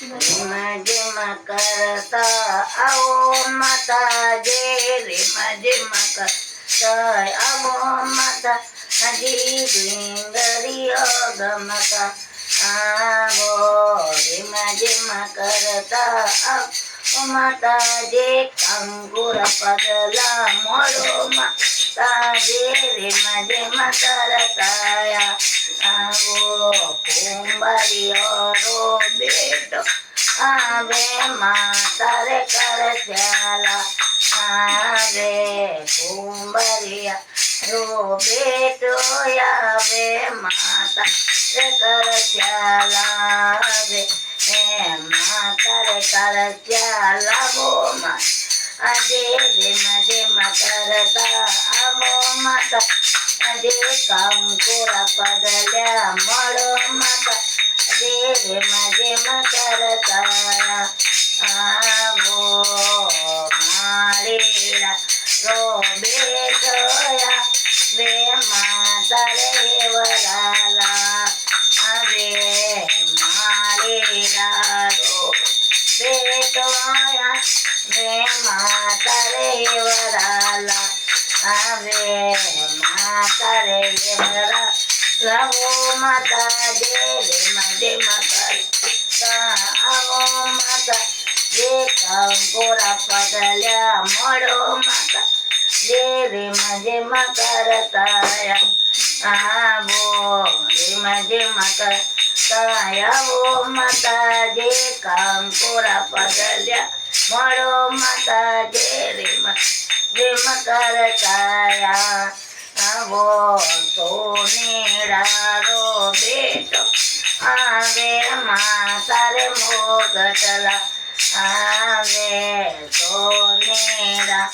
જેમાં જેમાં કરતા આવો માતાજી, રેમાં જેમાં કરતા આવો માતા હજી ડુંગરીઓ ગમતા આવો, રેમાં જેમાં કરતા આવો માતાજી કંકુર પગલા મોડો માતાજી, રેમાં જેમાં કરતા આવો કુંભારીઓ રો બેટો આવે માતા રે કરચાલા આવે, કુંભારિયા રો બેટો આવે માતા રે કરચાલા આવે, એ માતા રે કરચાલા ગો માં આજે જેમાં જેમાં કરતા આવો માતા આજે કંકુરા પગલ્યા મળો માતા આજે જેમાં જેમાં કરતા આવો માળીડા રો બેટોયા વે માતા રે વરાલા આવે માળીડા રો બેટોયા વે માતા રે વરાલા આવે માતા રે વરા લાવો માતા જે રેમાં જેમાં કરતા આવો માતા જે કંકોરા પગલ્યા મળો માતા જે રેમાં જેમાં કરતા આવો, રેમાં જેમાં કરતા આવો માતા જે કંકોરા પગલ્યા મળો માતા જે રેમાં જેમાં કરતા આવો, સોનેડા રો બેટો આવે માતા રે મોગટલા આવે, સોનેડા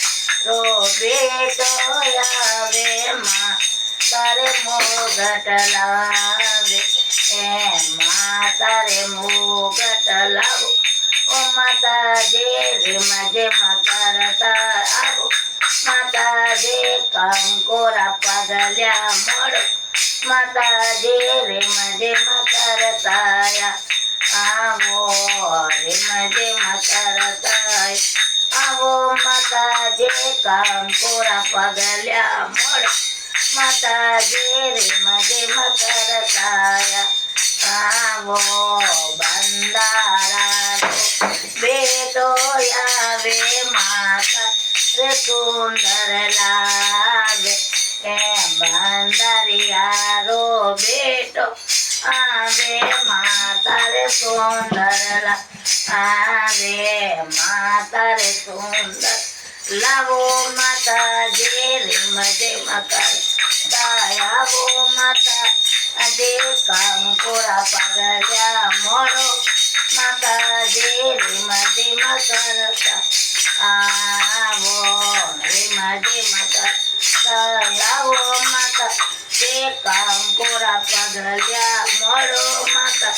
રો બેટો આવે માતા રે મોગટલા આવે, એ માતા રે મોગટલા ઓ માતા જે રેમાં જેમાં કરતા આવો માતા જે કંકોરા પગલ્યા મળો માતા જે રેમાં જેમાં કરતા આવો, રેમાં જેમાં કરતા આવો માતા જે કંકોરા પગલ્યા મળો માતા જે રેમાં જેમાં કરતા આવો, બંધારા બેટો આવે માતા રે સુંદર લાગે, એ બંધારિયા રો બેટો આવે માતા રે સુંદર આવે માતા રે સુંદર લાવો માતા જે રેમાં જેમાં કરતા આવો માતા આજે કંકોરા પગલ્યા મળો માતા જે રેમાં જેમાં કરતા આવો, રેમાં જેમાં કરતા આવો માતા જે કંકોરા પગલ્યા મળો માતા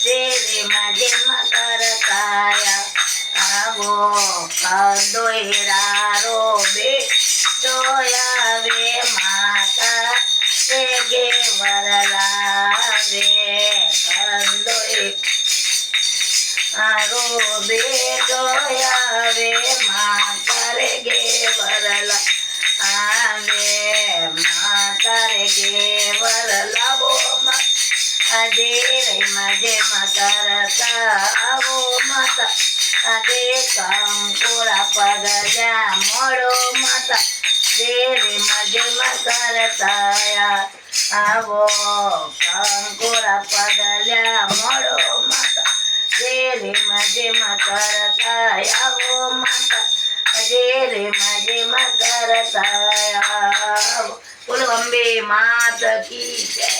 જે રેમાં જેમાં કરતા આવો, કંદોયરા રો બેટો આવે માતા રે ગે વરલાવે, કંદોય આરો બેટો આવે માતા રે ગે વરલા આવે, માતા રે ગે વરલાવો આજે રેમાં જેમાં કરતા આવો માતા આજે કંકોરા પગલ્યા મળો માતા જે રેમાં જેમાં કરતા આવો, કંકોરા પગલ્યા મળો માતા જે રેમાં જેમાં કરતા આવો માતા જે રેમાં જેમાં કરતા આવો. બોલો અંબે માત કી જય.